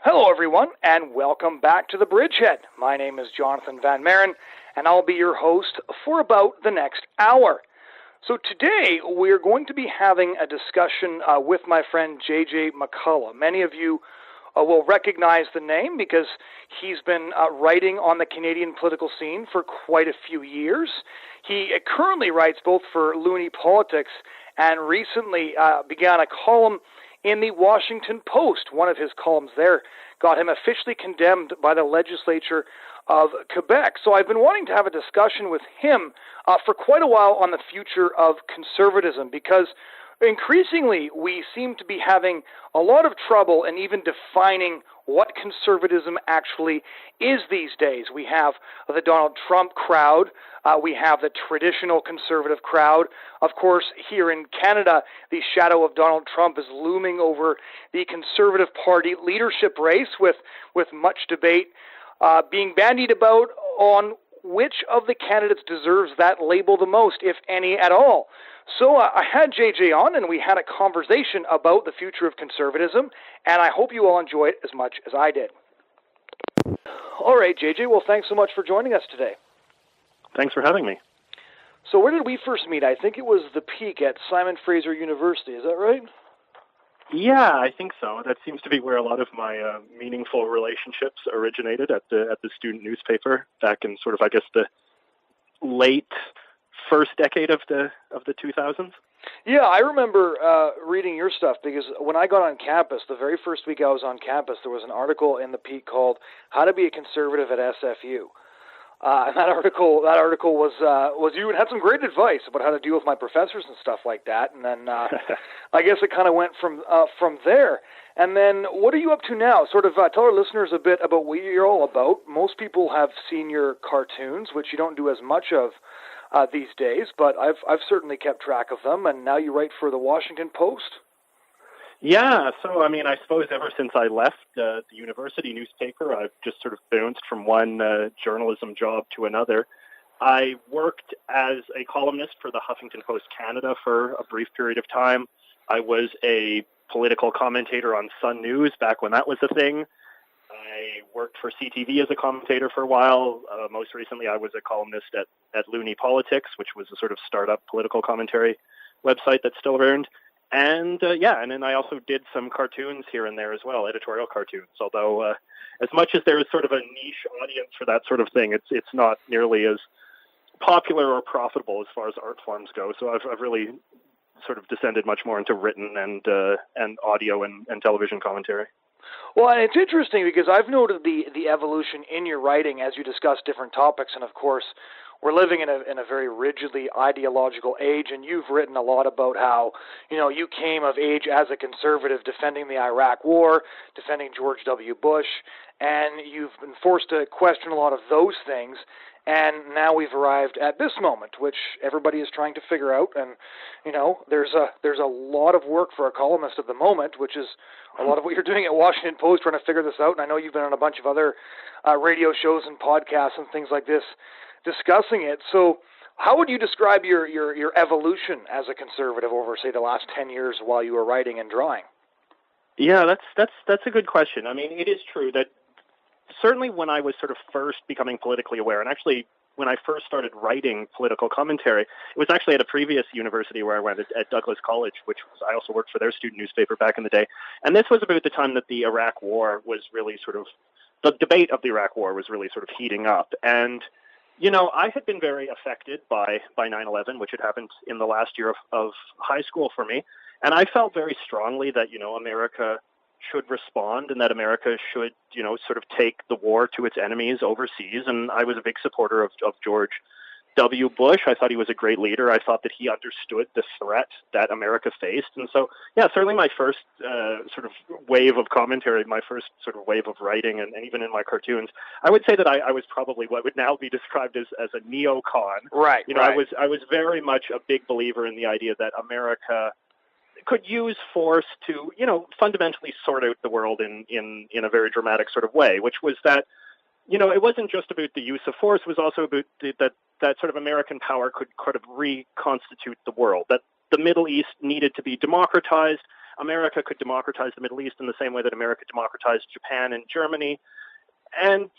Hello, everyone, and welcome back to The Bridgehead. My name is Jonathon Van Maren, and I'll be your host for about the next hour. So today, we're going to be having a discussion with my friend JJ McCullough. Many of you will recognize the name because he's been writing on the Canadian political scene for quite a few years. He currently writes both for Loonie Politics and recently began a column in the Washington Post. One of his columns there got him officially condemned by the legislature of Quebec. So I've been wanting to have a discussion with him for quite a while on the future of conservatism, because increasingly we seem to be having a lot of trouble in even defining what conservatism actually is these days. We have the Donald Trump crowd. We have the traditional conservative crowd. Of course, here in Canada, the shadow of Donald Trump is looming over the Conservative Party leadership race, with much debate being bandied about on which of the candidates deserves that label the most, if any at all. So I had JJ on, and we had a conversation about the future of conservatism, and I hope you all enjoy it as much as I did. All right, JJ, well, thanks so much for joining us today. Thanks for having me. So where did we first meet? I think it was the Peak at Simon Fraser University. Is that right? Yeah, I think so. That seems to be where a lot of my meaningful relationships originated, at the student newspaper back in sort of, I guess, the late first decade of the 2000s. Yeah, I remember reading your stuff, because when I got on campus, the very first week I was on campus, there was an article in the Peak called "How to Be a Conservative at SFU." And that article was you, and had some great advice about how to deal with my professors and stuff like that. And then I guess it kind of went from there. And then what are you up to now? Sort of tell our listeners a bit about what you're all about. Most people have seen your cartoons, which you don't do as much of these days, but I've certainly kept track of them. And now you write for the Washington Post. Yeah, so I mean, I suppose ever since I left the university newspaper, I've just sort of bounced from one journalism job to another. I worked as a columnist for the Huffington Post Canada for a brief period of time. I was a political commentator on Sun News back when that was a thing. I worked for CTV as a commentator for a while. Most recently, I was a columnist at Loonie Politics, which was a sort of startup political commentary website that's still around. And and then I also did some cartoons here and there as well, editorial cartoons. Although as much as there is sort of a niche audience for that sort of thing, it's not nearly as popular or profitable as far as art forms go. So I've really sort of descended much more into written and audio and television commentary. Well, and it's interesting because I've noted the evolution in your writing as you discuss different topics, and of course, we're living in a very rigidly ideological age, and you've written a lot about how, you came of age as a conservative defending the Iraq War, defending George W. Bush, and you've been forced to question a lot of those things, and now we've arrived at this moment, which everybody is trying to figure out, and, there's a lot of work for a columnist at the moment, which is a lot of what you're doing at Washington Post, trying to figure this out, and I know you've been on a bunch of other radio shows and podcasts and things like this, discussing it. So how would you describe your evolution as a conservative over, say, the last 10 years while you were writing and drawing? Yeah, that's a good question. I mean, it is true that certainly when I was sort of first becoming politically aware, and actually when I first started writing political commentary, it was actually at a previous university where I went at Douglas College, which was, I also worked for their student newspaper back in the day. And this was about the time that the Iraq War was really the debate of the Iraq War was really sort of heating up. And I had been very affected by 9/11, which had happened in the last year of high school for me. And I felt very strongly that, America should respond and that America should, sort of take the war to its enemies overseas. And I was a big supporter of George W. Bush. I thought he was a great leader. I thought that he understood the threat that America faced. And so, yeah, certainly my first sort of wave of commentary, my first sort of wave of writing, and even in my cartoons, I would say that I was probably what would now be described as a neocon. Right. Right. I was very much a big believer in the idea that America could use force to, fundamentally sort out the world in a very dramatic sort of way, which was that, it wasn't just about the use of force, it was also about that sort of American power could kind of reconstitute the world, that the Middle East needed to be democratized, America could democratize the Middle East in the same way that America democratized Japan and Germany. And,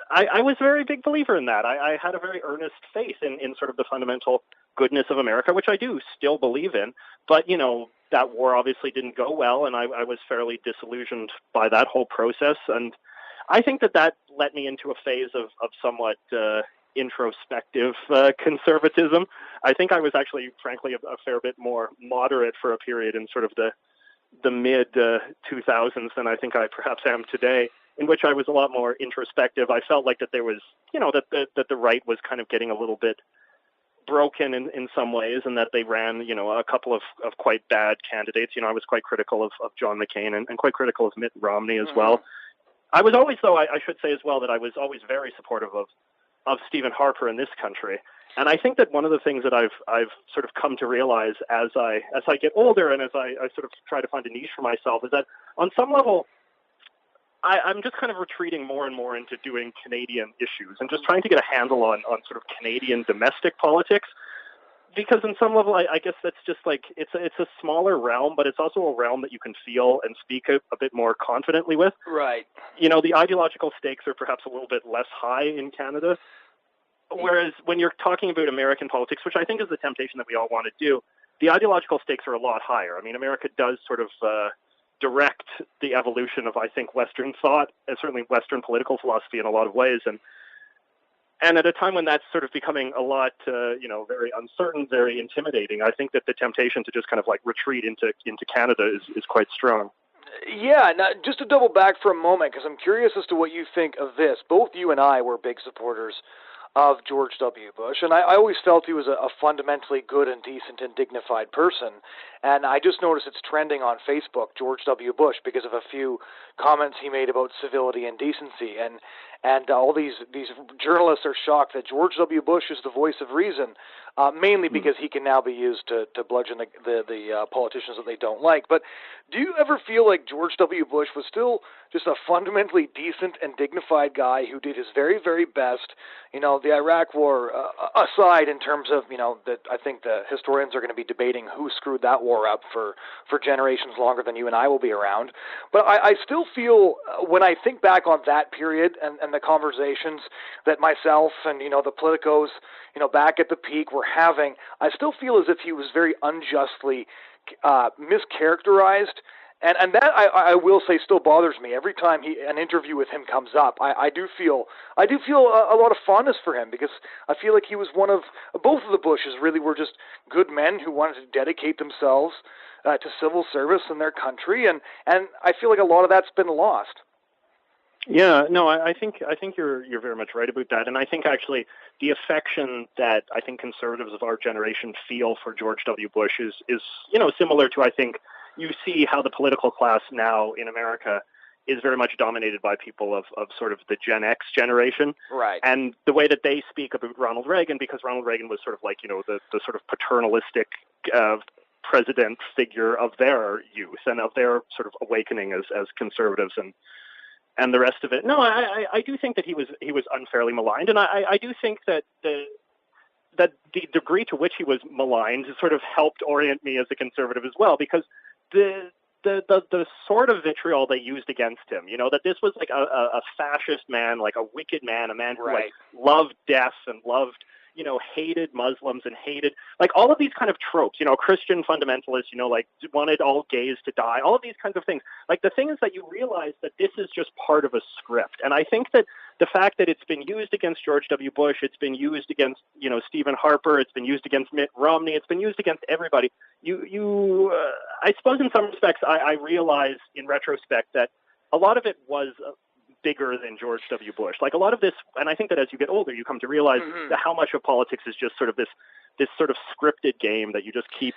I was a very big believer in that. I had a very earnest faith in sort of the fundamental goodness of America, which I do still believe in. But, that war obviously didn't go well, and I was fairly disillusioned by that whole process. And I think that led me into a phase of somewhat introspective conservatism. I think I was actually, frankly, a fair bit more moderate for a period in sort of the mid 2000s than I think I perhaps am today, in which I was a lot more introspective. I felt like that there was, that the right was kind of getting a little bit broken in some ways, and that they ran, a couple of quite bad candidates. I was quite critical of John McCain and quite critical of Mitt Romney as well. I was always, though, I should say as well, that I was always very supportive of Stephen Harper in this country. And I think that one of the things that I've sort of come to realize as I get older and as I sort of try to find a niche for myself is that on some level, I'm just kind of retreating more and more into doing Canadian issues and just trying to get a handle on sort of Canadian domestic politics. Because in some level, I guess that's just like, it's a smaller realm, but it's also a realm that you can feel and speak a bit more confidently with. Right. The ideological stakes are perhaps a little bit less high in Canada. Whereas when you're talking about American politics, which I think is the temptation that we all want to do, the ideological stakes are a lot higher. I mean, America does sort of direct the evolution of, I think, Western thought, and certainly Western political philosophy in a lot of ways. And at a time when that's sort of becoming a lot, very uncertain, very intimidating, I think that the temptation to just kind of like retreat into Canada is quite strong. Yeah, now, just to double back for a moment, because I'm curious as to what you think of this. Both you and I were big supporters of George W. Bush, and I always felt he was a fundamentally good and decent and dignified person. And I just noticed it's trending on Facebook, George W. Bush, because of a few comments he made about civility and decency. And all these journalists are shocked that George W. Bush is the voice of reason, mainly because he can now be used to bludgeon the politicians that they don't like. But do you ever feel like George W. Bush was still just a fundamentally decent and dignified guy who did his very, very best, the Iraq War aside, in terms of, that I think the historians are going to be debating who screwed that war up for generations longer than you and I will be around. But I still feel, when I think back on that period and the conversations that myself and, the politicos, back at the peak were having, I still feel as if he was very unjustly mischaracterized. And that I will say still bothers me every time an interview with him comes up. I do feel a lot of fondness for him, because I feel like he was one of both of the Bushes really were just good men who wanted to dedicate themselves to civil service in their country, and I feel like a lot of that's been lost. Yeah, no, I think you're very much right about that, and I think actually the affection that I think conservatives of our generation feel for George W. Bush is similar to, I think, you see how the political class now in America is very much dominated by people of sort of the Gen X generation. Right. And the way that they speak about Ronald Reagan, because Ronald Reagan was sort of like, the sort of paternalistic president figure of their youth and of their sort of awakening as conservatives and the rest of it. No, I do think that he was unfairly maligned. And I do think that the degree to which he was maligned sort of helped orient me as a conservative as well, because the sort of vitriol they used against him, that this was like a fascist man, like a wicked man, a man who like loved death and loved, hated Muslims and hated like all of these kind of tropes, Christian fundamentalists, like wanted all gays to die, all of these kinds of things. Like the thing is that you realize that this is just part of a script. And I think that the fact that it's been used against George W. Bush, it's been used against, Stephen Harper, it's been used against Mitt Romney, it's been used against everybody. I suppose in some respects, I realize in retrospect that a lot of it was bigger than George W. Bush. Like a lot of this, and I think that as you get older, you come to realize that how much of politics is just sort of this sort of scripted game that you just keep,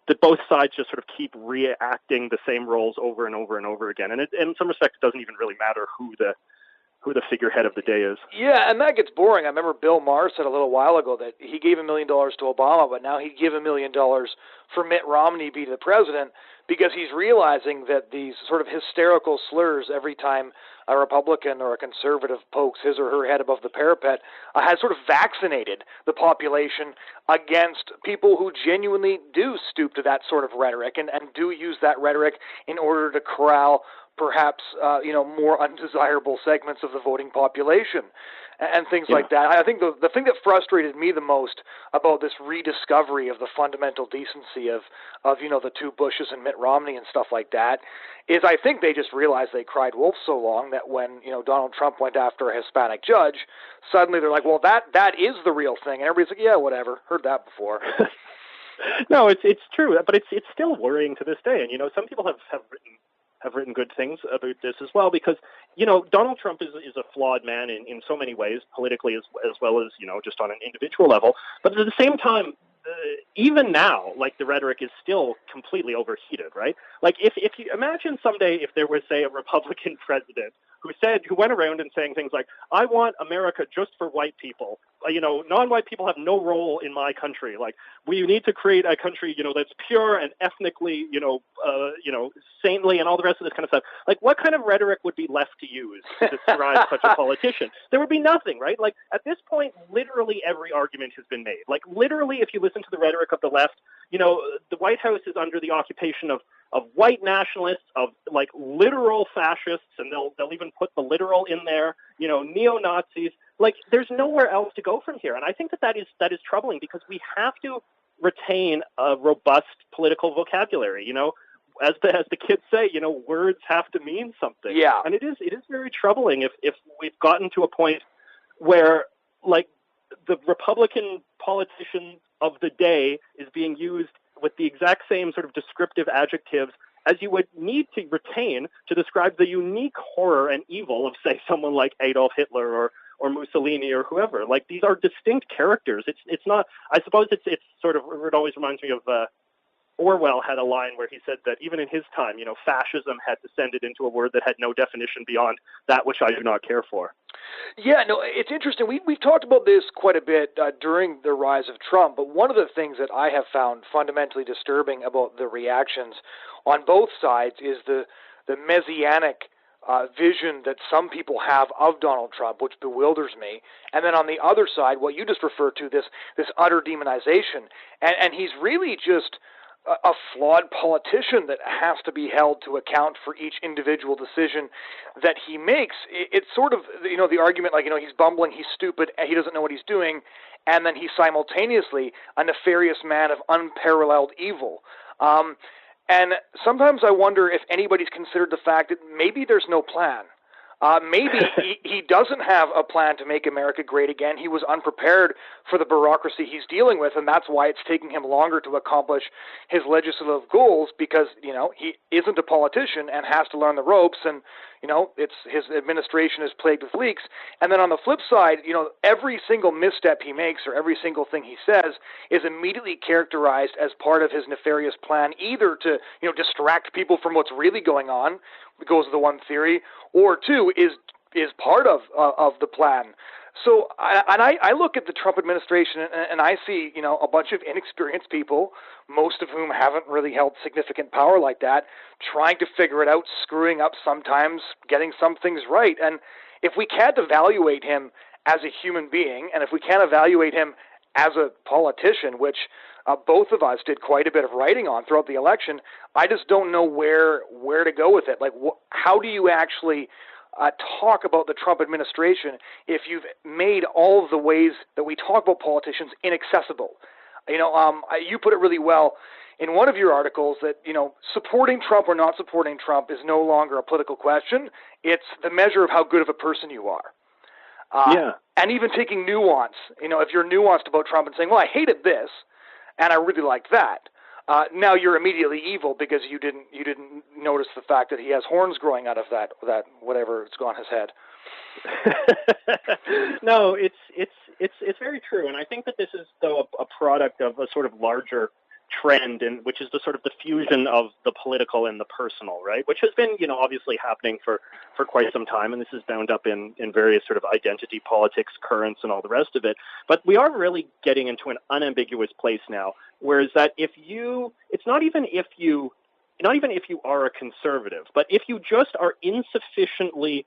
that both sides just sort of keep reacting the same roles over and over and over again. And in some respects, it doesn't even really matter who the figurehead of the day is. Yeah, and that gets boring. I remember Bill Maher said a little while ago that he gave $1 million to Obama, but now he'd give $1 million for Mitt Romney to be the president, because he's realizing that these sort of hysterical slurs every time a Republican or a conservative pokes his or her head above the parapet has sort of vaccinated the population against people who genuinely do stoop to that sort of rhetoric and do use that rhetoric in order to corral perhaps more undesirable segments of the voting population and things like that. I think the thing that frustrated me the most about this rediscovery of the fundamental decency of the two Bushes and Mitt Romney and stuff like that is I think they just realized they cried wolf so long that when Donald Trump went after a Hispanic judge, suddenly they're like, well, that is the real thing, and everybody's like, yeah, whatever, heard that before. No, it's true, but it's still worrying to this day, and some people have written good things about this as well, because Donald Trump is a flawed man in so many ways, politically as well as just on an individual level. But at the same time, even now, like, the rhetoric is still completely overheated, right? Like, if you imagine someday if there was, say, a Republican president who went around and saying things like, I want America just for white people. Non-white people have no role in my country. Like, we need to create a country, that's pure and ethnically, saintly and all the rest of this kind of stuff. Like, what kind of rhetoric would be left to use to describe such a politician? There would be nothing, right? Like, at this point, literally every argument has been made. Like, literally, if you listen to the rhetoric of the left, the White House is under the occupation of white nationalists, of like literal fascists, and they'll even put the literal in there, neo-Nazis. Like, there's nowhere else to go from here. And I think that is troubling, because we have to retain a robust political vocabulary. As the kids say, words have to mean something. Yeah. And it is very troubling if we've gotten to a point where, like, the Republican politician of the day is being used with the exact same sort of descriptive adjectives as you would need to retain to describe the unique horror and evil of, say, someone like Adolf Hitler or Mussolini or whoever. Like, these are distinct characters. It's not. I suppose it's sort of. It always reminds me of Orwell had a line where he said that even in his time, fascism had descended into a word that had no definition beyond that which I do not care for. Yeah, no, it's interesting. We've talked about this quite a bit during the rise of Trump, but one of the things that I have found fundamentally disturbing about the reactions on both sides is the Messianic vision that some people have of Donald Trump, which bewilders me. And then on the other side, what you just referred to, this utter demonization. And he's really just a flawed politician that has to be held to account for each individual decision that he makes. It's sort of, the argument like, he's bumbling, he's stupid, he doesn't know what he's doing, and then he's simultaneously a nefarious man of unparalleled evil. And sometimes I wonder if anybody's considered the fact that maybe there's no plan. Maybe he doesn't have a plan to make America great again. He was unprepared for the bureaucracy he's dealing with, and that's why it's taking him longer to accomplish his legislative goals, because, he isn't a politician and has to learn the ropes, and, it's his administration is plagued with leaks. And then on the flip side, every single misstep he makes or every single thing he says is immediately characterized as part of his nefarious plan, either to, distract people from what's really going on, goes to the one theory, or two, is part of the plan. So I look at the Trump administration and I see, a bunch of inexperienced people, most of whom haven't really held significant power like that, trying to figure it out, screwing up sometimes, getting some things right. And if we can't evaluate him as a human being, and if we can't evaluate him as a politician, which both of us did quite a bit of writing on throughout the election, I just don't know where to go with it. Like, how do you actually talk about the Trump administration if you've made all of the ways that we talk about politicians inaccessible? You put it really well in one of your articles that, supporting Trump or not supporting Trump is no longer a political question. It's the measure of how good of a person you are. And even taking nuance, if you're nuanced about Trump and saying, well, I hated this, and I really liked that, now you're immediately evil because you didn't notice the fact that he has horns growing out of that whatever it's on his head. No, it's very true, and I think that this is, though, a product of a sort of larger trend, and which is the sort of the fusion of the political and the personal, right? Which has been, obviously happening for quite some time, and this is bound up in various sort of identity politics currents and all the rest of it. But we are really getting into an unambiguous place now, whereas that it's not even if you are a conservative, but if you just are insufficiently,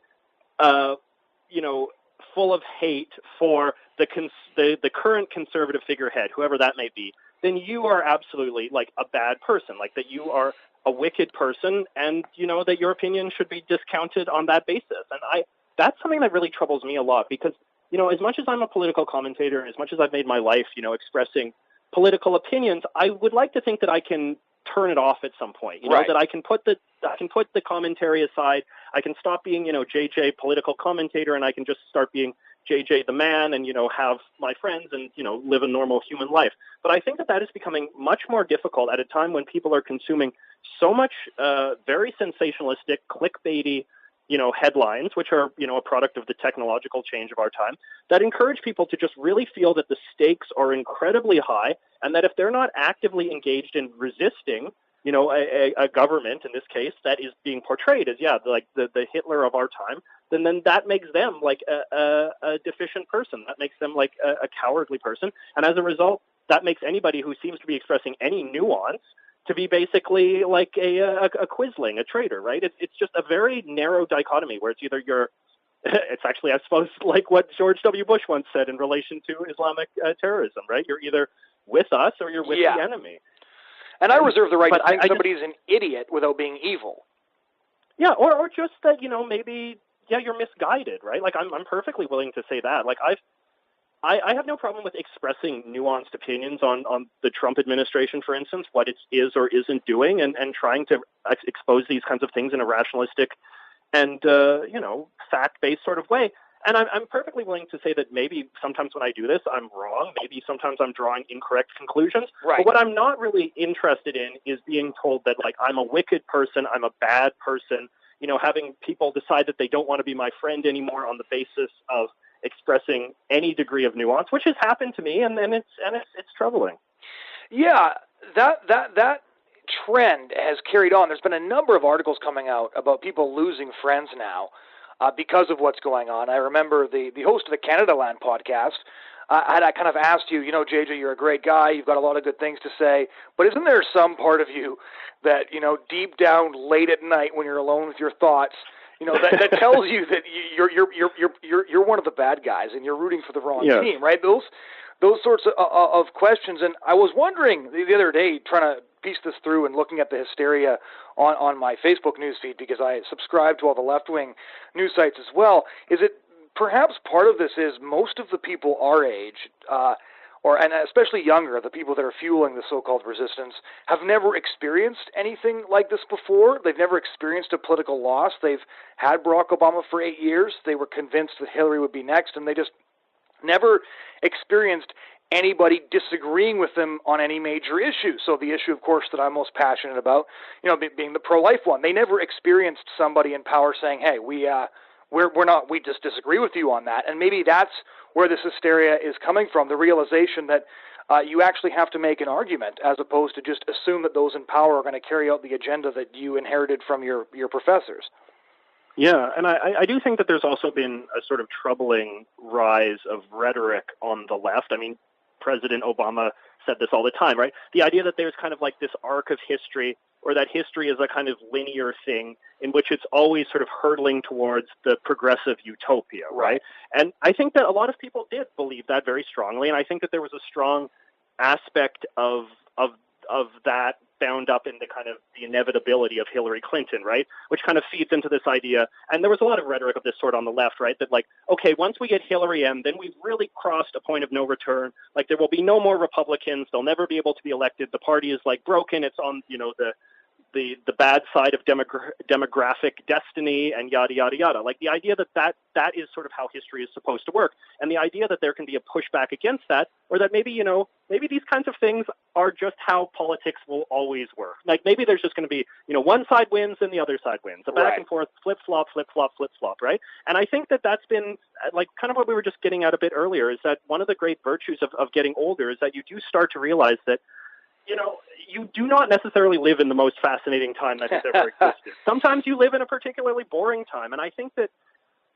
full of hate for the current conservative figurehead, whoever that may be, then you are absolutely like a bad person, like that you are a wicked person, and that your opinion should be discounted on that basis. And that's something that really troubles me a lot, because as much as I'm a political commentator, as much as I've made my life expressing political opinions, I would like to think that I can turn it off at some point, right. That I can put the commentary aside. I can stop being JJ political commentator, and I can just start being JJ the man, and have my friends and live a normal human life. But I think that is becoming much more difficult at a time when people are consuming so much very sensationalistic, clickbaity headlines, which are a product of the technological change of our time, that encourage people to just really feel that the stakes are incredibly high, and that if they're not actively engaged in resisting a government, in this case, that is being portrayed as like the Hitler of our time, then that makes them like a deficient person. That makes them like a cowardly person. And as a result, that makes anybody who seems to be expressing any nuance to be basically like a quisling, a traitor, right? It's just a very narrow dichotomy where it's either it's actually, I suppose, like what George W. Bush once said in relation to Islamic terrorism, right? You're either with us or you're with the enemy. And I reserve the right to think somebody's an idiot without being evil. Yeah, or just that, maybe, you're misguided, right? Like, I'm perfectly willing to say that. Like, I have no problem with expressing nuanced opinions on the Trump administration, for instance, what it is or isn't doing, and trying to expose these kinds of things in a rationalistic and, fact-based sort of way. And I'm perfectly willing to say that maybe sometimes when I do this, I'm wrong. Maybe sometimes I'm drawing incorrect conclusions. Right. But what I'm not really interested in is being told that, like, I'm a wicked person, I'm a bad person, having people decide that they don't want to be my friend anymore on the basis of expressing any degree of nuance, which has happened to me, and it's troubling. Yeah, that trend has carried on. There's been a number of articles coming out about people losing friends now because of what's going on. I remember the host of the Canada Land podcast I kind of asked you, JJ, you're a great guy. You've got a lot of good things to say. But isn't there some part of you that, deep down late at night when you're alone with your thoughts, that tells you that you're one of the bad guys and you're rooting for the wrong team, right? Those sorts of questions. And I was wondering the other day, trying to piece this through and looking at the hysteria on my Facebook newsfeed, because I subscribe to all the left-wing news sites as well, is it perhaps part of this is most of the people our age, and especially younger, the people that are fueling the so-called resistance, have never experienced anything like this before. They've never experienced a political loss. They've had Barack Obama for 8 years. They were convinced that Hillary would be next, and they just never experienced anybody disagreeing with them on any major issue. So the issue, of course, that I'm most passionate about, being the pro-life one. They never experienced somebody in power saying, "Hey, we just disagree with you on that." And maybe that's where this hysteria is coming from, the realization that you actually have to make an argument as opposed to just assume that those in power are going to carry out the agenda that you inherited from your professors. Yeah, and I do think that there's also been a sort of troubling rise of rhetoric on the left. I mean, President Obama said this all the time, right? The idea that there's kind of like this arc of history, or that history is a kind of linear thing in which it's always sort of hurtling towards the progressive utopia, right? And I think that a lot of people did believe that very strongly, and I think that there was a strong aspect of that bound up in the kind of the inevitability of Hillary Clinton, right? Which kind of feeds into this idea. And there was a lot of rhetoric of this sort on the left, right? That like, okay, once we get Hillary in, then we've really crossed a point of no return. Like there will be no more Republicans. They'll never be able to be elected. The party is like broken. It's on, the bad side of demographic destiny and yada, yada, yada. Like the idea that is sort of how history is supposed to work. And the idea that there can be a pushback against that, or that maybe these kinds of things are just how politics will always work. Like maybe there's just going to be, one side wins and the other side wins. A back and forth, flip-flop, flip-flop, flip-flop, right? And I think that that's been like kind of what we were just getting at a bit earlier, is that one of the great virtues of getting older is that you do start to realize that you do not necessarily live in the most fascinating time that has ever existed. Sometimes you live in a particularly boring time, and I think that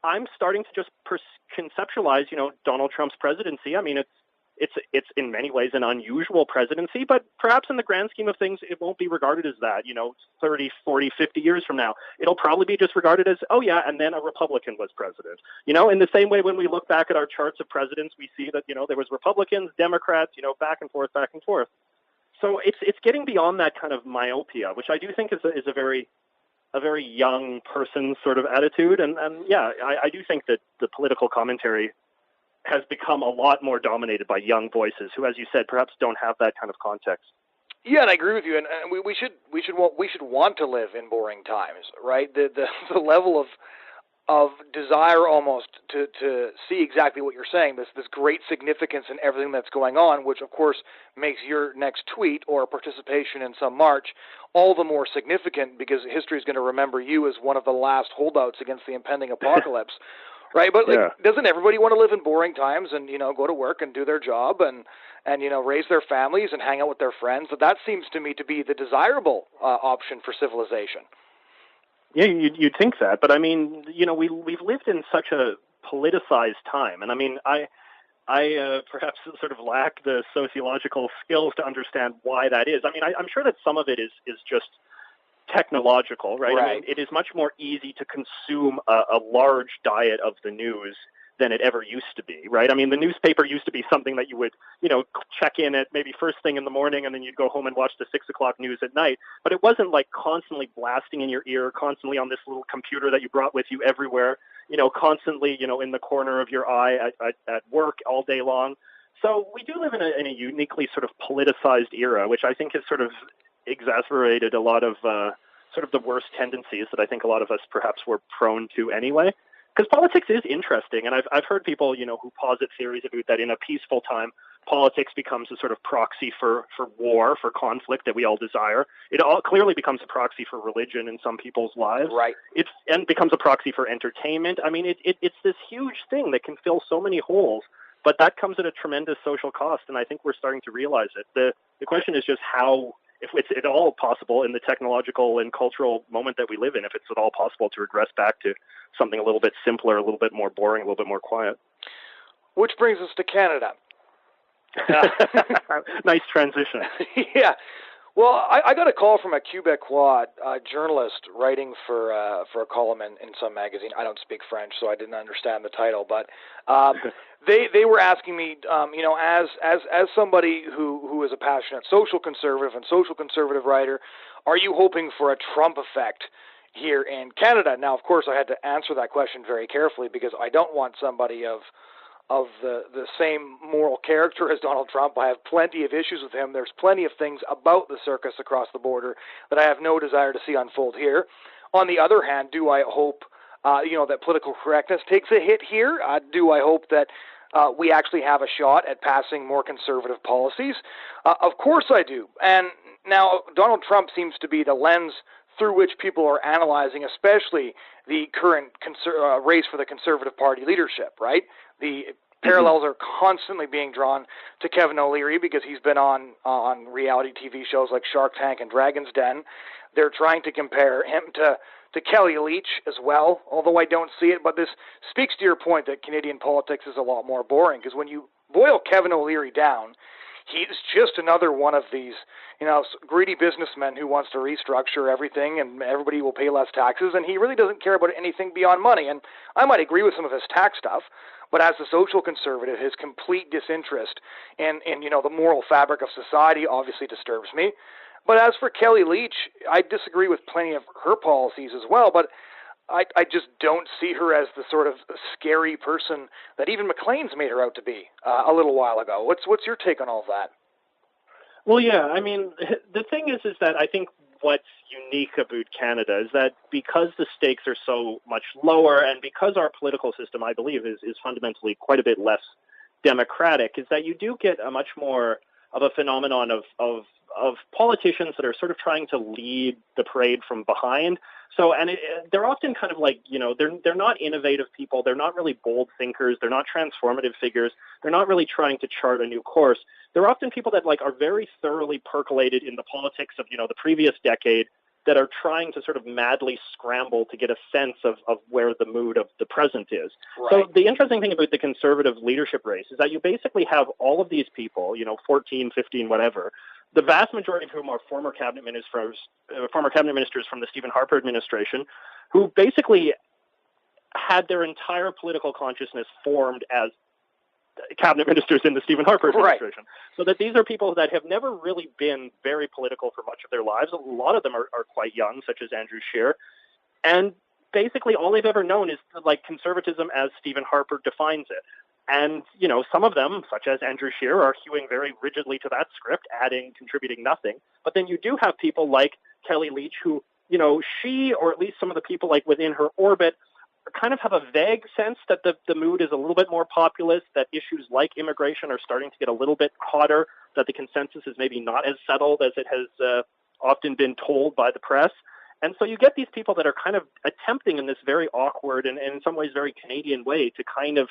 I'm starting to just conceptualize, Donald Trump's presidency. I mean, it's in many ways an unusual presidency, but perhaps in the grand scheme of things, it won't be regarded as that, 30, 40, 50 years from now. It'll probably be just regarded as, oh yeah, and then a Republican was president. In the same way when we look back at our charts of presidents, we see that, there was Republicans, Democrats, back and forth. So it's getting beyond that kind of myopia, which I do think is a very young person sort of attitude. And yeah, I do think that the political commentary has become a lot more dominated by young voices who, as you said, perhaps don't have that kind of context. Yeah, and I agree with you. And we should want to live in boring times, right? The level of desire almost to see exactly what you're saying, this great significance in everything that's going on, which of course makes your next tweet or participation in some march all the more significant because history is going to remember you as one of the last holdouts against the impending apocalypse. Right, but doesn't everybody want to live in boring times and go to work and do their job and raise their families and hang out with their friends? That seems to me to be the desirable option for civilization. Yeah, you'd think that, but I mean, we've lived in such a politicized time, and I mean, I perhaps sort of lack the sociological skills to understand why that is. I mean, I'm sure that some of it is just technological, right? I mean, it is much more easy to consume a large diet of the news than it ever used to be, right? I mean, the newspaper used to be something that you would, check in at maybe first thing in the morning and then you'd go home and watch the 6 o'clock news at night. But it wasn't like constantly blasting in your ear, constantly on this little computer that you brought with you everywhere, constantly, in the corner of your eye at work all day long. So we do live in a uniquely sort of politicized era, which I think has sort of exacerbated a lot of sort of the worst tendencies that I think a lot of us perhaps were prone to anyway. Because politics is interesting, and I've heard people, who posit theories about that in a peaceful time, politics becomes a sort of proxy for war, for conflict that we all desire. It all clearly becomes a proxy for religion in some people's lives. Right. And becomes a proxy for entertainment. I mean, it's this huge thing that can fill so many holes, but that comes at a tremendous social cost, and I think we're starting to realize it. The question is just how, if it's at all possible in the technological and cultural moment that we live in, if it's at all possible to regress back to something a little bit simpler, a little bit more boring, a little bit more quiet. Which brings us to Canada. Nice transition. Yeah. Well, I got a call from a Quebecois journalist writing for a column in some magazine. I don't speak French, so I didn't understand the title, but they were asking me, as somebody who is a passionate social conservative and social conservative writer, are you hoping for a Trump effect here in Canada? Now, of course, I had to answer that question very carefully because I don't want somebody of the same moral character as Donald Trump. I have plenty of issues with him. There's plenty of things about the circus across the border that I have no desire to see unfold here. On the other hand, do I hope, that political correctness takes a hit here? Do I hope that we actually have a shot at passing more conservative policies? Of course I do. And now Donald Trump seems to be the lens through which people are analyzing, especially the current race for the Conservative Party leadership, right? The parallels are constantly being drawn to Kevin O'Leary because he's been on reality TV shows like Shark Tank and Dragon's Den. They're trying to compare him to Kelly Leach as well, although I don't see it. But this speaks to your point that Canadian politics is a lot more boring, because when you boil Kevin O'Leary down, he's just another one of these, greedy businessmen who wants to restructure everything and everybody will pay less taxes, and he really doesn't care about anything beyond money. And I might agree with some of his tax stuff, but as a social conservative, his complete disinterest in the moral fabric of society obviously disturbs me. But as for Kelly Leach, I disagree with plenty of her policies as well, but I just don't see her as the sort of scary person that even Maclean's made her out to be a little while ago. What's your take on all of that? Well, yeah, I mean, the thing is that I think what's unique about Canada is that because the stakes are so much lower and because our political system, I believe, is fundamentally quite a bit less democratic, is that you do get a much more a phenomenon of politicians that are sort of trying to lead the parade from behind. So, and they're often kind of like, they're not innovative people. They're not really bold thinkers. They're not transformative figures. They're not really trying to chart a new course. They're often people that are very thoroughly percolated in the politics of, the previous decade, that are trying to sort of madly scramble to get a sense of where the mood of the present is. Right. So the interesting thing about the Conservative leadership race is that you basically have all of these people, 14, 15, whatever, the vast majority of whom are former cabinet ministers from the Stephen Harper administration, who basically had their entire political consciousness formed as cabinet ministers in the Stephen Harper administration. Right. So that these are people that have never really been very political for much of their lives. A lot of them are quite young, such as Andrew Scheer. And basically all they've ever known is conservatism as Stephen Harper defines it. And, some of them, such as Andrew Scheer, are hewing very rigidly to that script, contributing nothing. But then you do have people like Kelly Leach who, she, or at least some of the people within her orbit, kind of have a vague sense that the mood is a little bit more populist, that issues like immigration are starting to get a little bit hotter, that the consensus is maybe not as settled as it has often been told by the press. And so you get these people that are kind of attempting in this very awkward and in some ways very Canadian way to kind of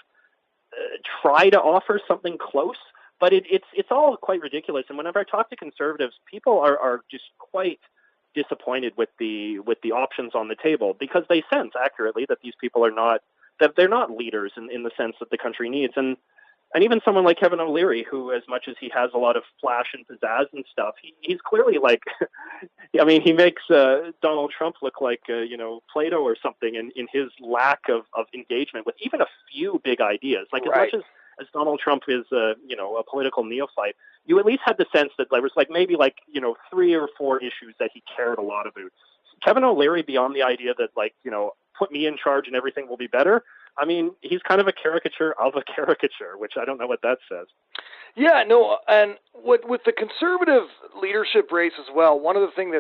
try to offer something close, but it's all quite ridiculous. And whenever I talk to conservatives, people are just quite disappointed with the options on the table, because they sense accurately that these people they're not leaders in the sense that the country needs. And even someone like Kevin O'Leary, who, as much as he has a lot of flash and pizzazz and stuff, he's clearly he makes Donald Trump look like Plato or something in his lack of engagement with even a few big ideas. Right. As much as Donald Trump is a political neophyte, you at least had the sense that there was maybe 3 or 4 issues that he cared a lot about. Kevin O'Leary, beyond the idea that put me in charge and everything will be better, I mean, he's kind of a caricature of a caricature, which I don't know what that says. Yeah, no, and with the Conservative leadership race as well, one of the things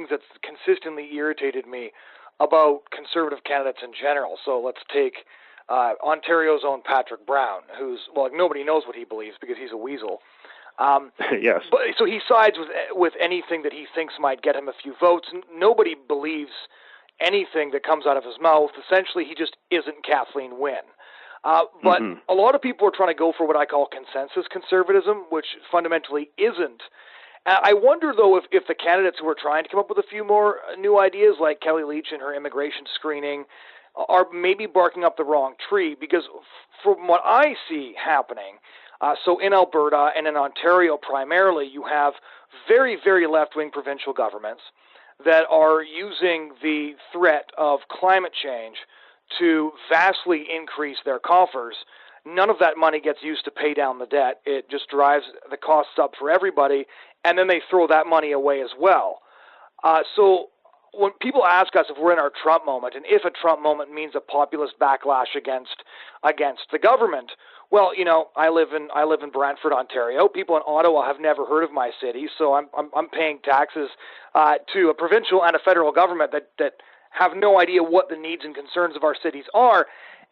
that's consistently irritated me about Conservative candidates in general. So let's take Ontario's own Patrick Brown, who's nobody knows what he believes because he's a weasel. Yes. But so he sides with anything that he thinks might get him a few votes. Nobody believes anything that comes out of his mouth. Essentially, he just isn't Kathleen Wynne. But a lot of people are trying to go for what I call consensus conservatism, which fundamentally isn't. I wonder, though, if the candidates who are trying to come up with a few more new ideas, like Kelly Leach and her immigration screening, are maybe barking up the wrong tree, because from what I see happening, so in Alberta and in Ontario primarily, you have very, very left-wing provincial governments that are using the threat of climate change to vastly increase their coffers. None of that money gets used to pay down the debt. It just drives the costs up for everybody, and then they throw that money away as well. So when people ask us if we're in our Trump moment, and if a Trump moment means a populist backlash against the government, well, I live in Brantford, Ontario. People in Ottawa have never heard of my city, so I'm paying taxes to a provincial and a federal government that have no idea what the needs and concerns of our cities are.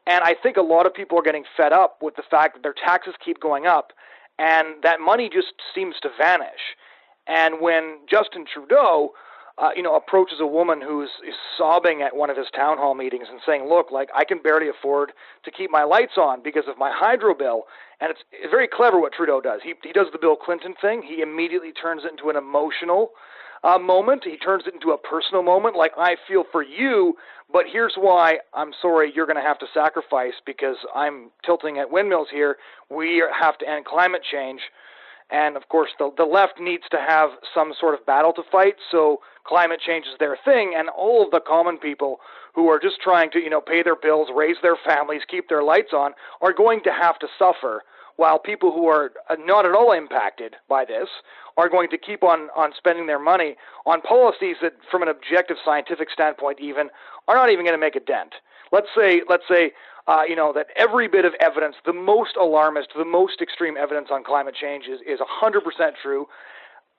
And I think a lot of people are getting fed up with the fact that their taxes keep going up, and that money just seems to vanish. And when Justin Trudeau approaches a woman who's sobbing at one of his town hall meetings and saying, look, I can barely afford to keep my lights on because of my hydro bill. And it's very clever what Trudeau does. He does the Bill Clinton thing. He immediately turns it into an emotional moment. He turns it into a personal moment, like, I feel for you, but here's why I'm sorry you're going to have to sacrifice because I'm tilting at windmills here. We have to end climate change. And, of course, the left needs to have some sort of battle to fight, so climate change is their thing, and all of the common people who are just trying to, pay their bills, raise their families, keep their lights on, are going to have to suffer, while people who are not at all impacted by this are going to keep on spending their money on policies that, from an objective scientific standpoint even, are not even going to make a dent. Let's say that every bit of evidence, the most alarmist, the most extreme evidence on climate change is 100% true.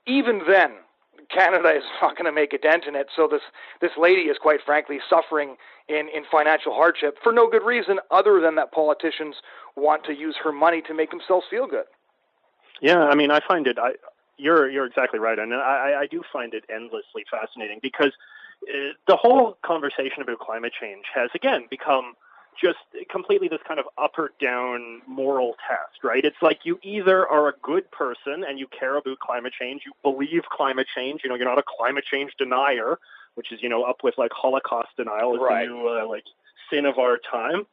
Even then, Canada is not going to make a dent in it. So this lady is quite frankly suffering in financial hardship for no good reason other than that politicians want to use her money to make themselves feel good. Yeah, I mean, I find it. You're exactly right, and I do find it endlessly fascinating because the whole conversation about climate change has again become just completely this kind of up or down moral test, right? It's like you either are a good person and you care about climate change, you believe climate change, you're not a climate change denier, which is up with like Holocaust denial as the new like sin of our time,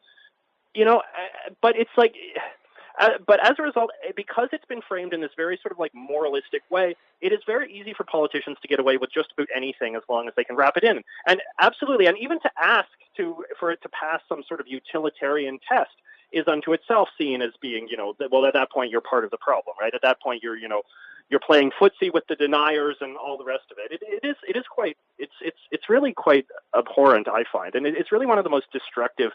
but it's like. But as a result, because it's been framed in this very sort of like moralistic way, it is very easy for politicians to get away with just about anything as long as they can wrap it in. And absolutely, and even to ask for it to pass some sort of utilitarian test is unto itself seen as being, well, at that point you're part of the problem, right? At that point you're playing footsie with the deniers and all the rest of it. It is quite it's really quite abhorrent, I find, and it's really one of the most destructive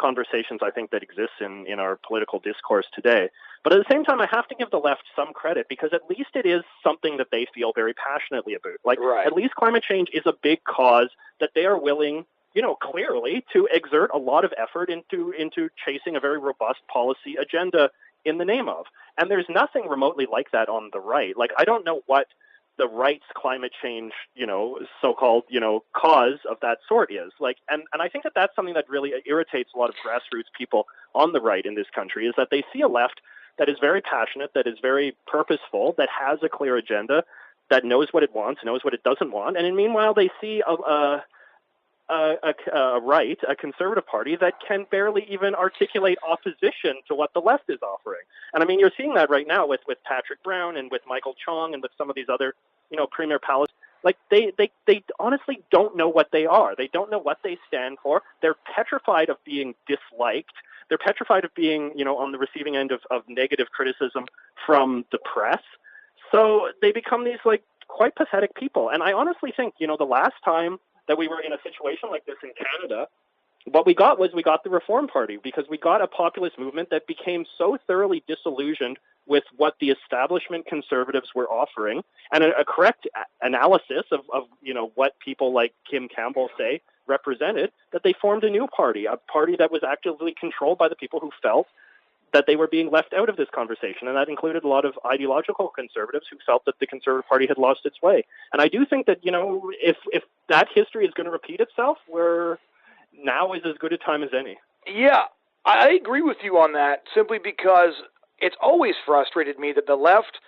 conversations I think that exists in our political discourse today. But at the same time, I have to give the left some credit because at least it is something that they feel very passionately about. Like at least climate change is a big cause that they are willing, clearly to exert a lot of effort into chasing a very robust policy agenda in the name of. And there's nothing remotely like that on the right. Like I don't know what the right's climate change, so-called, cause of that sort is. Like, and I think that that's something that really irritates a lot of grassroots people on the right in this country is that they see a left that is very passionate, that is very purposeful, that has a clear agenda, that knows what it wants, knows what it doesn't want. And meanwhile, they see a right, a conservative party that can barely even articulate opposition to what the left is offering. And I mean, you're seeing that right now with Patrick Brown and with Michael Chong and with some of these other, Premier Palace. Like they honestly don't know what they are. They don't know what they stand for. They're petrified of being disliked. They're petrified of being, on the receiving end of negative criticism from the press. So they become these like quite pathetic people. And I honestly think, the last time that we were in a situation like this in Canada, what we got the Reform Party, because we got a populist movement that became so thoroughly disillusioned with what the establishment conservatives were offering and a correct analysis of what people like Kim Campbell say represented, that they formed a new party, a party that was actively controlled by the people who felt that they were being left out of this conversation. And that included a lot of ideological conservatives who felt that the Conservative Party had lost its way. And I do think that, if that history is going to repeat itself, now is as good a time as any. Yeah, I agree with you on that, simply because it's always frustrated me that the left,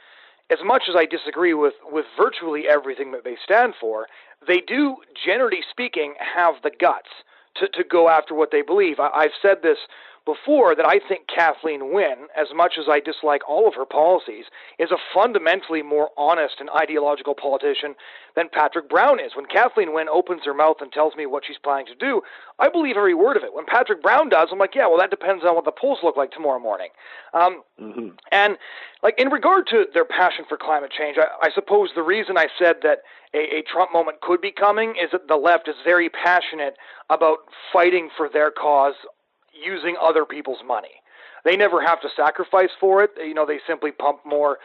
as much as I disagree with virtually everything that they stand for, they do, generally speaking, have the guts to go after what they believe. I've said this before, that I think Kathleen Wynne, as much as I dislike all of her policies, is a fundamentally more honest and ideological politician than Patrick Brown is. When Kathleen Wynne opens her mouth and tells me what she's planning to do, I believe every word of it. When Patrick Brown does, I'm like, yeah, well, that depends on what the polls look like tomorrow morning. And like in regard to their passion for climate change, I suppose the reason I said that a Trump moment could be coming is that the left is very passionate about fighting for their cause using other people's money. They never have to sacrifice for it. They simply pump more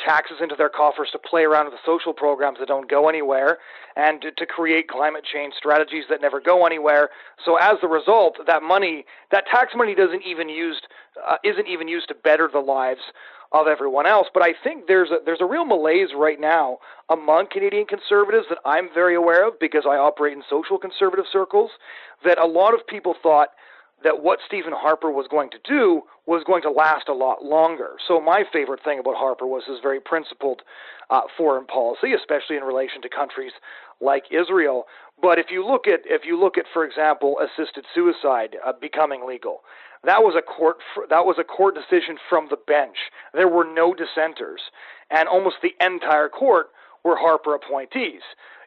taxes into their coffers to play around with the social programs that don't go anywhere and to create climate change strategies that never go anywhere. So as a result, that tax money isn't even used to better the lives of everyone else. But I think there's a real malaise right now among Canadian conservatives that I'm very aware of because I operate in social conservative circles, that a lot of people thought that what Stephen Harper was going to do was going to last a lot longer. So my favorite thing about Harper was his very principled foreign policy, especially in relation to countries like Israel. But if you look at, for example, assisted suicide becoming legal, that was a court decision from the bench. There were no dissenters, and almost the entire court were Harper appointees.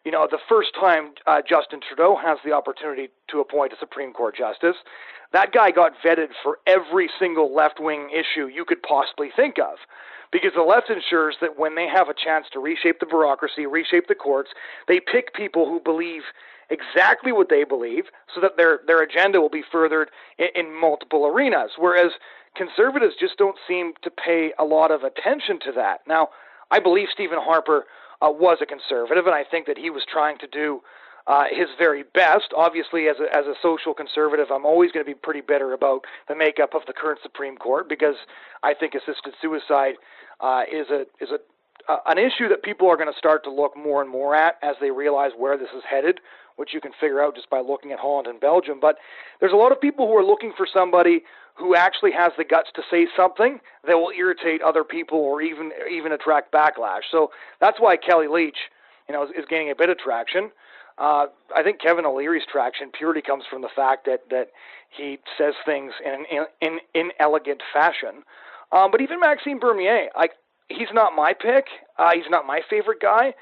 The first time Justin Trudeau has the opportunity to appoint a Supreme Court justice, that guy got vetted for every single left-wing issue you could possibly think of. Because the left ensures that when they have a chance to reshape the bureaucracy, reshape the courts, they pick people who believe exactly what they believe so that their agenda will be furthered in multiple arenas. Whereas conservatives just don't seem to pay a lot of attention to that. Now, I believe Stephen Harper was a conservative, and I think that he was trying to do his very best. Obviously, as a social conservative, I'm always going to be pretty bitter about the makeup of the current Supreme Court, because I think assisted suicide is an issue that people are going to start to look more and more at as they realize where this is headed, which you can figure out just by looking at Holland and Belgium. But there's a lot of people who are looking for somebody who actually has the guts to say something that will irritate other people or even attract backlash. So that's why Kelly Leitch, is gaining a bit of traction. I think Kevin O'Leary's traction purely comes from the fact that he says things in an inelegant fashion. But even Maxime Bernier, he's not my pick. He's not my favorite guy,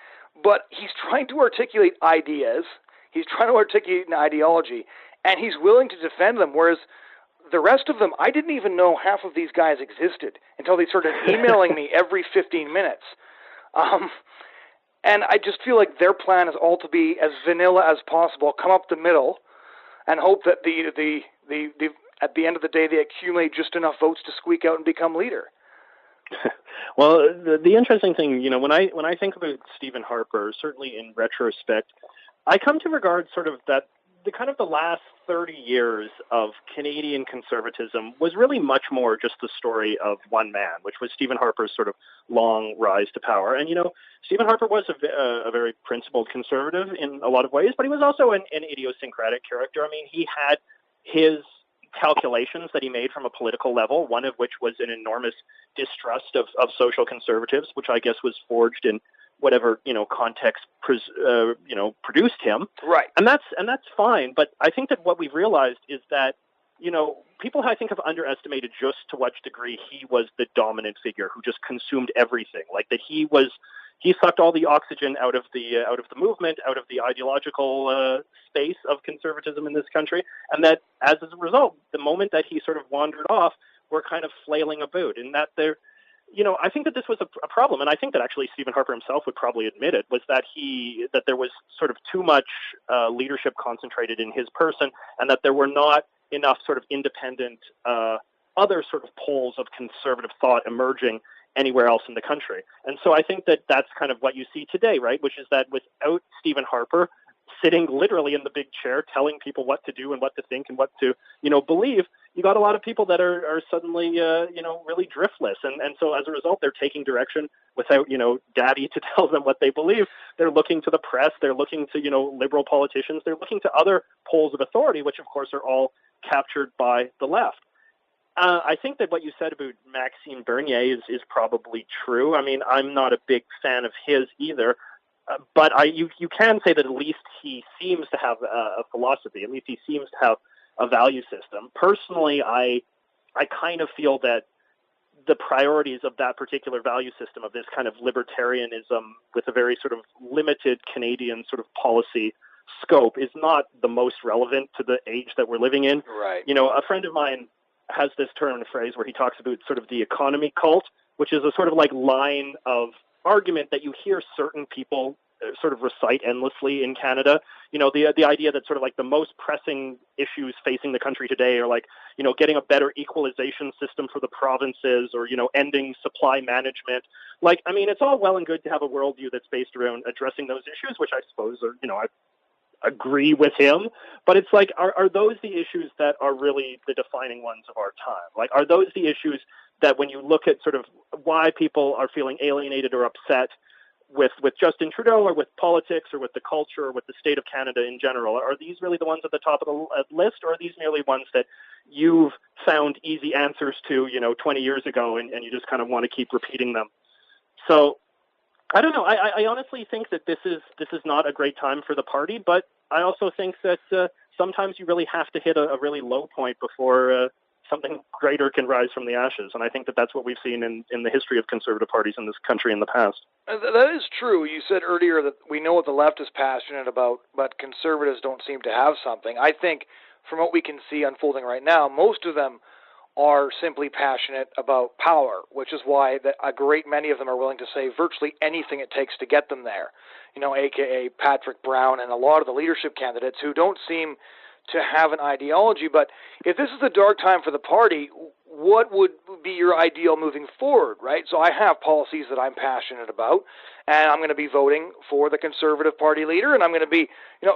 but he's trying to articulate ideas. He's trying to articulate an ideology, and he's willing to defend them, whereas the rest of them, I didn't even know half of these guys existed until they started emailing me every 15 minutes. And I just feel like their plan is all to be as vanilla as possible, come up the middle, and hope that the at the end of the day they accumulate just enough votes to squeak out and become leader. Well, the interesting thing, when I think about Stephen Harper, certainly in retrospect, I come to regard sort of that the last 30 years of Canadian conservatism was really much more just the story of one man, which was Stephen Harper's sort of long rise to power. And, Stephen Harper was a very principled conservative in a lot of ways, but he was also an idiosyncratic character. I mean, he had his calculations that he made from a political level, one of which was an enormous distrust of social conservatives, which I guess was forged in whatever context produced him, right? And that's fine. But I think that what we've realized is that people I think have underestimated just to what degree he was the dominant figure who just consumed everything. Like that he sucked all the oxygen out of the movement, out of the ideological space of conservatism in this country, and that as a result, the moment that he sort of wandered off, we're kind of flailing about, and that there. I think that this was a problem, and I think that actually Stephen Harper himself would probably admit it, was that there was sort of too much leadership concentrated in his person, and that there were not enough sort of independent other sort of poles of conservative thought emerging anywhere else in the country. And so I think that that's kind of what you see today, right? Which is that without Stephen Harper sitting literally in the big chair telling people what to do and what to think and what to, believe, you got a lot of people that are suddenly, really driftless. And so as a result, they're taking direction without, daddy to tell them what they believe. They're looking to the press. They're looking to, liberal politicians. They're looking to other poles of authority, which of course are all captured by the left. I think that what you said about Maxime Bernier is probably true. I mean, I'm not a big fan of his either. But you can say that at least he seems to have a philosophy. At least he seems to have a value system. Personally, I kind of feel that the priorities of that particular value system, of this kind of libertarianism with a very sort of limited Canadian sort of policy scope, is not the most relevant to the age that we're living in. Right. A friend of mine has this term and phrase where he talks about sort of the economy cult, which is a sort of like line of argument that you hear certain people sort of recite endlessly in Canada. The idea that sort of like the most pressing issues facing the country today are like, getting a better equalization system for the provinces, or, ending supply management. Like, I mean, it's all well and good to have a worldview that's based around addressing those issues, which I suppose are, I agree with him, but it's like, are those the issues that are really the defining ones of our time? Like, are those the issues that when you look at sort of why people are feeling alienated or upset with Justin Trudeau, or with politics, or with the culture, or with the state of Canada in general, are these really the ones at the top of the list, or are these merely ones that you've found easy answers to, 20 years ago, and you just kind of want to keep repeating them? So I don't know. I honestly think that this is not a great time for the party, but I also think that sometimes you really have to hit a really low point before something greater can rise from the ashes. And I think that that's what we've seen in the history of conservative parties in this country in the past. That is true. You said earlier that we know what the left is passionate about, but conservatives don't seem to have something. I think from what we can see unfolding right now, most of them are simply passionate about power, which is why a great many of them are willing to say virtually anything it takes to get them there. AKA Patrick Brown and a lot of the leadership candidates who don't seem to have an ideology, but if this is a dark time for the party, what would be your ideal moving forward, right? So I have policies that I'm passionate about, and I'm going to be voting for the Conservative Party leader, and I'm going to be,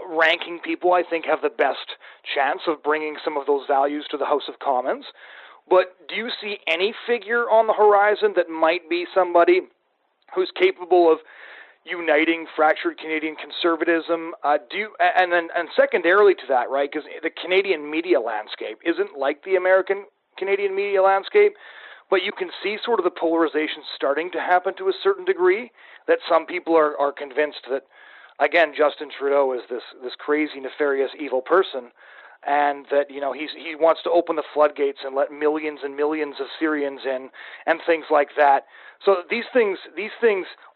ranking people I think have the best chance of bringing some of those values to the House of Commons. But do you see any figure on the horizon that might be somebody who's capable of uniting fractured Canadian conservatism? And secondarily to that, right, because the Canadian media landscape isn't like the American Canadian media landscape, but you can see sort of the polarization starting to happen to a certain degree, that some people are convinced that, again, Justin Trudeau is this crazy, nefarious, evil person, and that he wants to open the floodgates and let millions and millions of Syrians in and things like that. So these things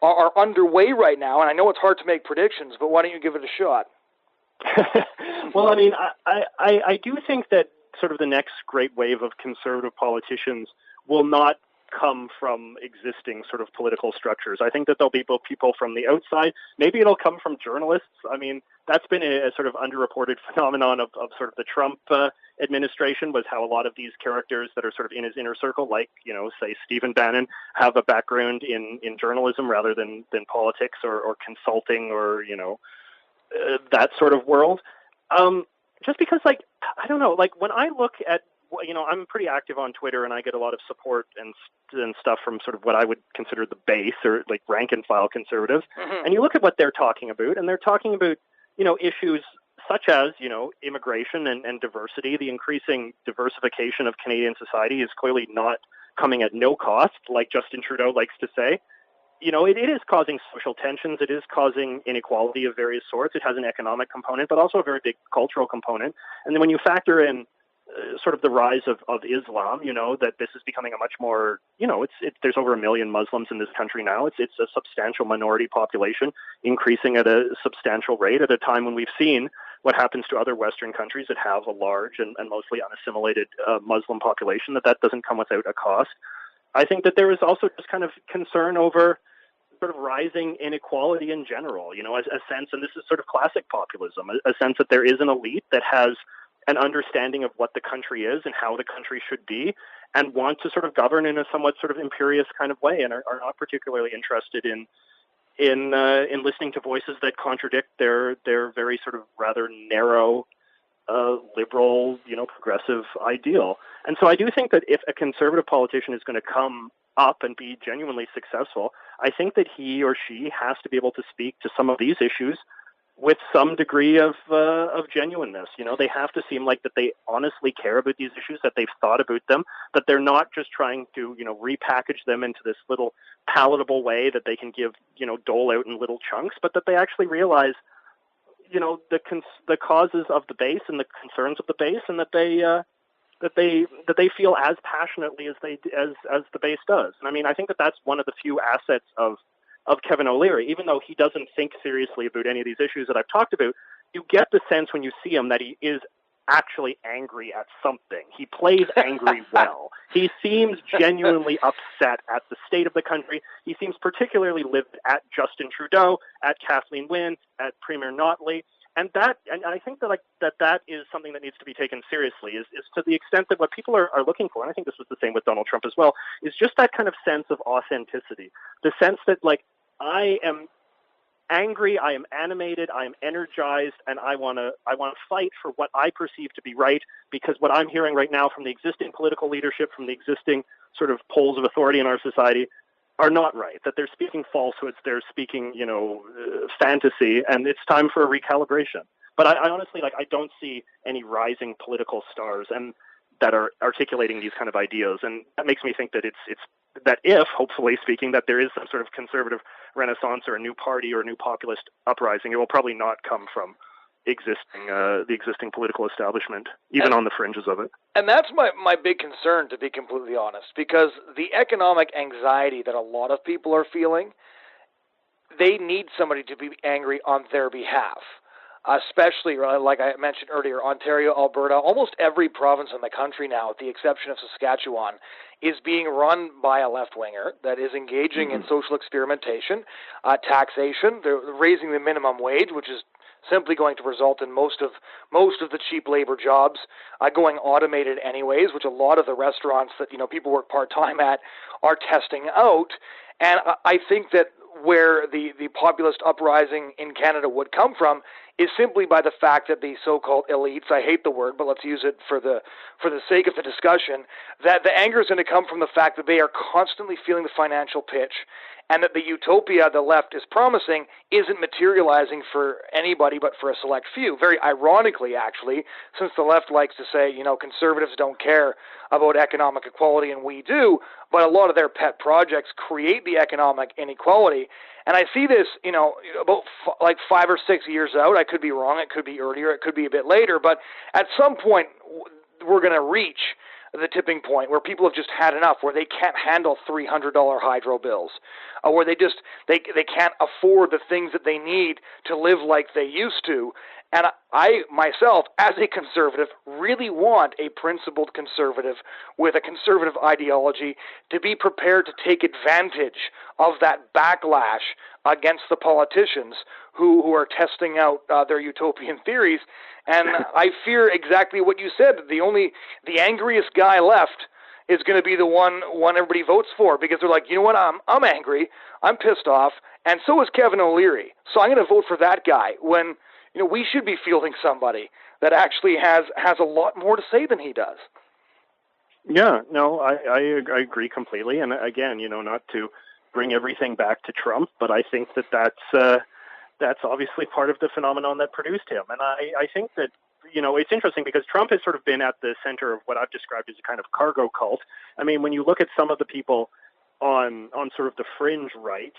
are underway right now, and I know it's hard to make predictions, but why don't you give it a shot? Well, I mean, I do think that sort of the next great wave of conservative politicians will not come from existing sort of political structures. I think that there'll be both people from the outside. Maybe it'll come from journalists. I mean, that's been a sort of underreported phenomenon of sort of the Trump administration, was how a lot of these characters that are sort of in his inner circle, like, say Stephen Bannon, have a background in journalism rather than politics or consulting or, that sort of world. Just because, like, I don't know, like when I look at, I'm pretty active on Twitter and I get a lot of support and stuff from sort of what I would consider the base or like rank and file conservatives. Mm-hmm. And you look at what they're talking about, and they're talking about, issues such as, immigration and diversity. The increasing diversification of Canadian society is clearly not coming at no cost, like Justin Trudeau likes to say. It is causing social tensions. It is causing inequality of various sorts. It has an economic component, but also a very big cultural component. And then when you factor in sort of the rise of Islam, that this is becoming a much more, there's over 1 million Muslims in this country now. It's a substantial minority population, increasing at a substantial rate at a time when we've seen what happens to other Western countries that have a large and mostly unassimilated Muslim population, that doesn't come without a cost. I think that there is also just kind of concern over sort of rising inequality in general, a sense, and this is sort of classic populism, a sense that there is an elite that has an understanding of what the country is and how the country should be, and want to sort of govern in a somewhat sort of imperious kind of way, and are not particularly interested in listening to voices that contradict their very sort of rather narrow, liberal, progressive ideal. And so I do think that if a conservative politician is going to come up and be genuinely successful, I think that he or she has to be able to speak to some of these issues with some degree of genuineness. They have to seem like that they honestly care about these issues, that they've thought about them, that they're not just trying to, repackage them into this little palatable way that they can give, dole out in little chunks, but that they actually realize, the causes of the base and the concerns of the base, and that they feel as passionately as the base does. And I mean, I think that that's one of the few assets of Kevin O'Leary. Even though he doesn't think seriously about any of these issues that I've talked about, you get the sense when you see him that he is actually angry at something. He plays angry well. He seems genuinely upset at the state of the country. He seems particularly livid at Justin Trudeau, at Kathleen Wynne, at Premier Notley. And I think that is something that needs to be taken seriously, is to the extent that what people are looking for, and I think this was the same with Donald Trump as well, is just that kind of sense of authenticity. The sense that, like, I am angry, I am animated, I am energized, and I want to fight for what I perceive to be right, because what I'm hearing right now from the existing political leadership, from the existing sort of poles of authority in our society, are not right, that they're speaking falsehoods, they're speaking, fantasy, and it's time for a recalibration. But I honestly, I don't see any rising political stars and that are articulating these kind of ideas, and that makes me think that it's that if, hopefully speaking, that there is some sort of conservative renaissance or a new party or a new populist uprising, it will probably not come from the existing political establishment, even on the fringes of it. And that's my big concern, to be completely honest, because the economic anxiety that a lot of people are feeling, they need somebody to be angry on their behalf. Especially, like I mentioned earlier, Ontario, Alberta, almost every province in the country now, with the exception of Saskatchewan, is being run by a left-winger that is engaging in social experimentation, taxation. They're raising the minimum wage, which is simply going to result in most of the cheap labor jobs going automated anyways, which a lot of the restaurants that people work part-time at are testing out. And I think that where the populist uprising in Canada would come from is simply by the fact that the so-called elites, I hate the word, but let's use it for the sake of the discussion, that the anger is going to come from the fact that they are constantly feeling the financial pitch, and that the utopia the left is promising isn't materializing for anybody but for a select few. Very ironically, actually, since the left likes to say, conservatives don't care about economic equality, and we do, but a lot of their pet projects create the economic inequality. And I see this, about like 5 or 6 years out. I could be wrong. It could be earlier. It could be a bit later. But at some point, we're going to reach the tipping point where people have just had enough, where they can't handle $300 hydro bills, where they can't afford the things that they need to live like they used to. And I, myself, as a conservative, really want a principled conservative with a conservative ideology to be prepared to take advantage of that backlash against the politicians who are testing out their utopian theories. And I fear exactly what you said. The angriest guy left is going to be the one everybody votes for, because they're like, you know what, I'm angry, I'm pissed off, and so is Kevin O'Leary. So I'm going to vote for that guy when we should be fielding somebody that actually has a lot more to say than he does. Yeah, no, I agree completely. And again, not to bring everything back to Trump, but I think that's obviously part of the phenomenon that produced him. And I think that, it's interesting because Trump has sort of been at the center of what I've described as a kind of cargo cult. I mean, when you look at some of the people on sort of the fringe right,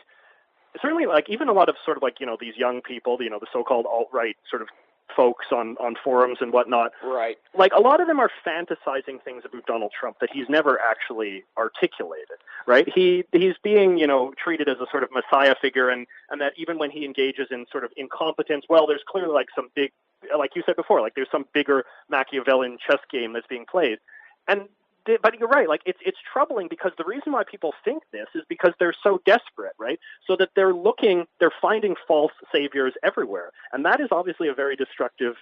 certainly, like, even a lot of sort of like, these young people, the so-called alt-right sort of folks on forums and whatnot. Right. Like, a lot of them are fantasizing things about Donald Trump that he's never actually articulated, right? He's being, treated as a sort of messiah figure, and that even when he engages in sort of incompetence, well, there's clearly like some big, like you said before, like there's some bigger Machiavellian chess game that's being played. But you're right, like it's troubling, because the reason why people think this is because they're so desperate, right? So that they're finding false saviors everywhere. And that is obviously a very destructive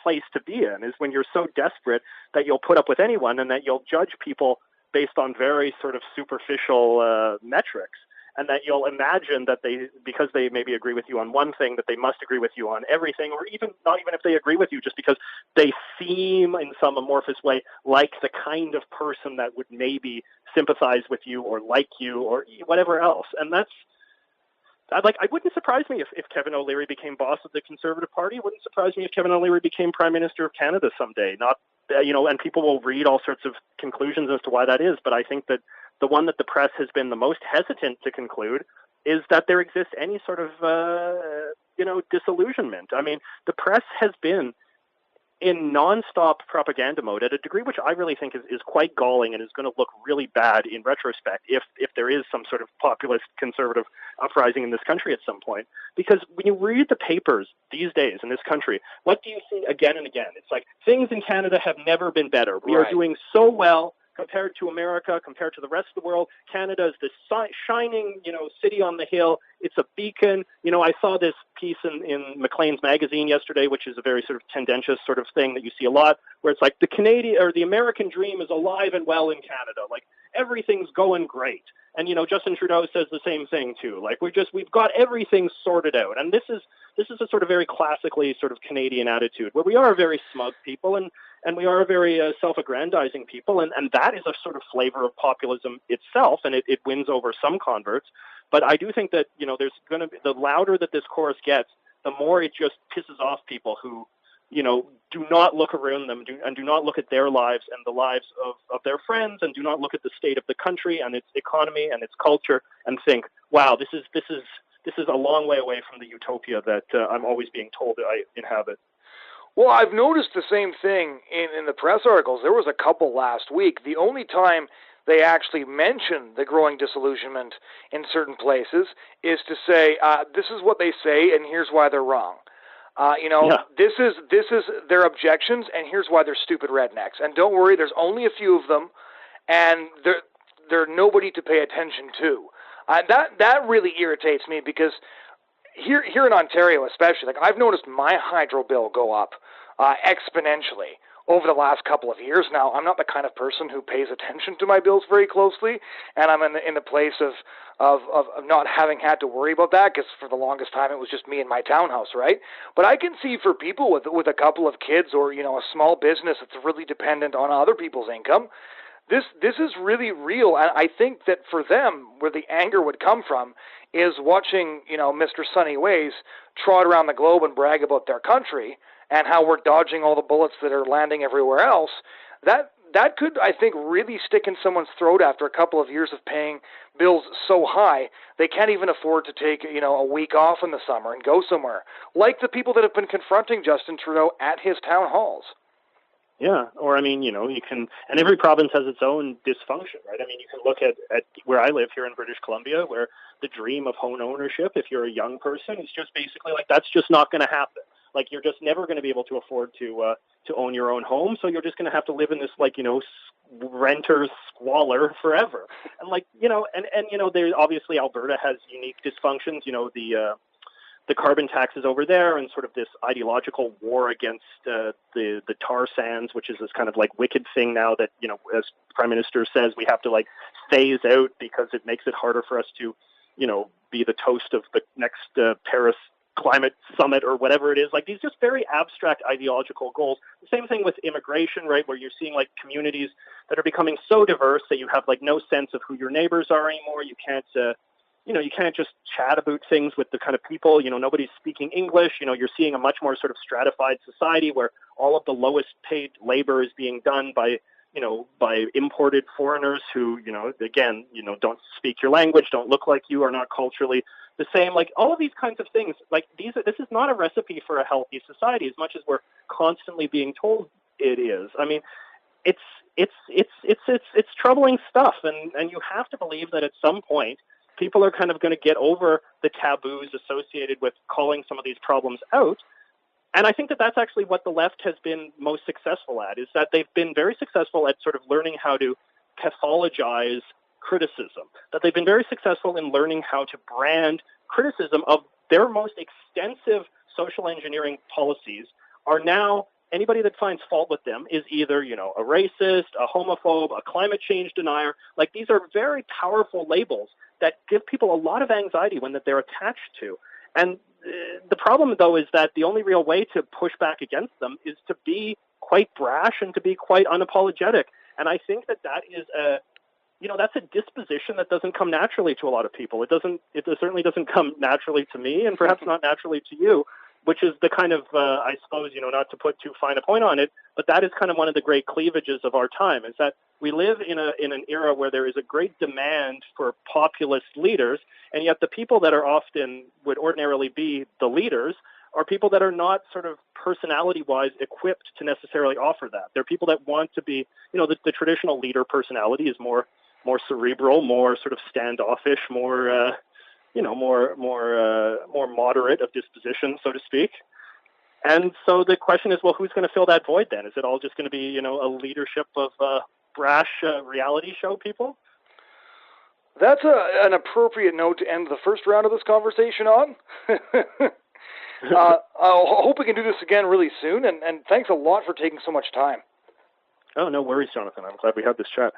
place to be in, is when you're so desperate that you'll put up with anyone and that you'll judge people based on very sort of superficial metrics. And that you'll imagine that because they maybe agree with you on one thing, that they must agree with you on everything, or even not even if they agree with you, just because they seem in some amorphous way like the kind of person that would maybe sympathize with you or like you or whatever else. And it wouldn't surprise me if Kevin O'Leary became boss of the Conservative Party. It wouldn't surprise me if Kevin O'Leary became Prime Minister of Canada someday. And people will read all sorts of conclusions as to why that is. But I think that the one that the press has been the most hesitant to conclude is that there exists any sort of, disillusionment. I mean, the press has been in nonstop propaganda mode at a degree which I really think is quite galling and is going to look really bad in retrospect if there is some sort of populist conservative uprising in this country at some point. Because when you read the papers these days in this country, what do you see again and again? It's like, things in Canada have never been better. We are doing so well compared to America, compared to the rest of the world. Canada is this shining, city on the hill. It's a beacon. I saw this piece in Maclean's magazine yesterday, which is a very sort of tendentious sort of thing that you see a lot, where it's like the Canadian or the American dream is alive and well in Canada. Like, everything's going great. And, Justin Trudeau says the same thing too. Like, we've got everything sorted out. And this is a sort of very classically sort of Canadian attitude, where we are a very smug people and we are a very self-aggrandizing people. And that is a sort of flavor of populism itself, and it wins over some converts. But I do think that, there's going to be, the louder that this chorus gets, the more it just pisses off people who, do not look around them and do not look at their lives and the lives of their friends, and do not look at the state of the country and its economy and its culture and think, wow, this is a long way away from the utopia that I'm always being told that I inhabit. Well, I've noticed the same thing in the press articles. There was a couple last week. The only time they actually mention the growing disillusionment in certain places is to say, this is what they say and here's why they're wrong. This is their objections, and here's why they're stupid rednecks. And don't worry, there's only a few of them, and they're nobody to pay attention to. That really irritates me, because here in Ontario especially, like I've noticed my hydro bill go up exponentially over the last couple of years now. I'm not the kind of person who pays attention to my bills very closely, and I'm in the place of not having had to worry about that, because for the longest time it was just me and my townhouse, right? But I can see for people with a couple of kids, or a small business that's really dependent on other people's income, this is really real. And I think that for them, where the anger would come from is watching Mr. Sunny Ways trot around the globe and brag about their country and how we're dodging all the bullets that are landing everywhere else. That could, I think, really stick in someone's throat after a couple of years of paying bills so high they can't even afford to take a week off in the summer and go somewhere, like the people that have been confronting Justin Trudeau at his town halls. Yeah, or you can, and every province has its own dysfunction, right? You can look at where I live here in British Columbia, where the dream of home ownership, if you're a young person, is just basically like, that's just not going to happen. Like, you're just never going to be able to afford to own your own home, so you're just going to have to live in this, renter squalor forever. And there's obviously Alberta has unique dysfunctions, the carbon taxes over there, and sort of this ideological war against the tar sands, which is this kind of wicked thing now that, as the Prime Minister says, we have to phase out because it makes it harder for us to, be the toast of the next Paris climate summit or whatever it is. These just very abstract ideological goals. The same thing with immigration, right, where you're seeing communities that are becoming so diverse that you have no sense of who your neighbors are anymore. You can't you can't just chat about things with the kind of people, nobody's speaking English. You're seeing a much more sort of stratified society where all of the lowest paid labor is being done by imported foreigners who, again, don't speak your language, don't look like you, are not culturally the same. All of these kinds of things, this is not a recipe for a healthy society as much as we're constantly being told it is. It's troubling stuff. And you have to believe that at some point, people are kind of going to get over the taboos associated with calling some of these problems out. And I think that that's actually what the left has been most successful at, is that they've been very successful at sort of learning how to pathologize criticism, that they've been very successful in learning how to brand criticism of their most extensive social engineering policies are now, anybody that finds fault with them is either, a racist, a homophobe, a climate change denier. These are very powerful labels that give people a lot of anxiety when that they're attached to. And the problem, though, is that the only real way to push back against them is to be quite brash and to be quite unapologetic. And I think that is that's a disposition that doesn't come naturally to a lot of people. It certainly doesn't come naturally to me, and perhaps not naturally to you, which is the kind of, I suppose, not to put too fine a point on it, but that is kind of one of the great cleavages of our time, is that we live in an era where there is a great demand for populist leaders, and yet the people that are often would ordinarily be the leaders are people that are not sort of personality-wise equipped to necessarily offer that. They're people that want to be, the traditional leader personality is more cerebral, more sort of standoffish, more moderate of disposition, so to speak. And so the question is, well, who's going to fill that void then? Is it all just going to be, a leadership of brash reality show people? That's an appropriate note to end the first round of this conversation on. I hope we can do this again really soon, and thanks a lot for taking so much time. Oh, no worries, Jonathan. I'm glad we had this chat.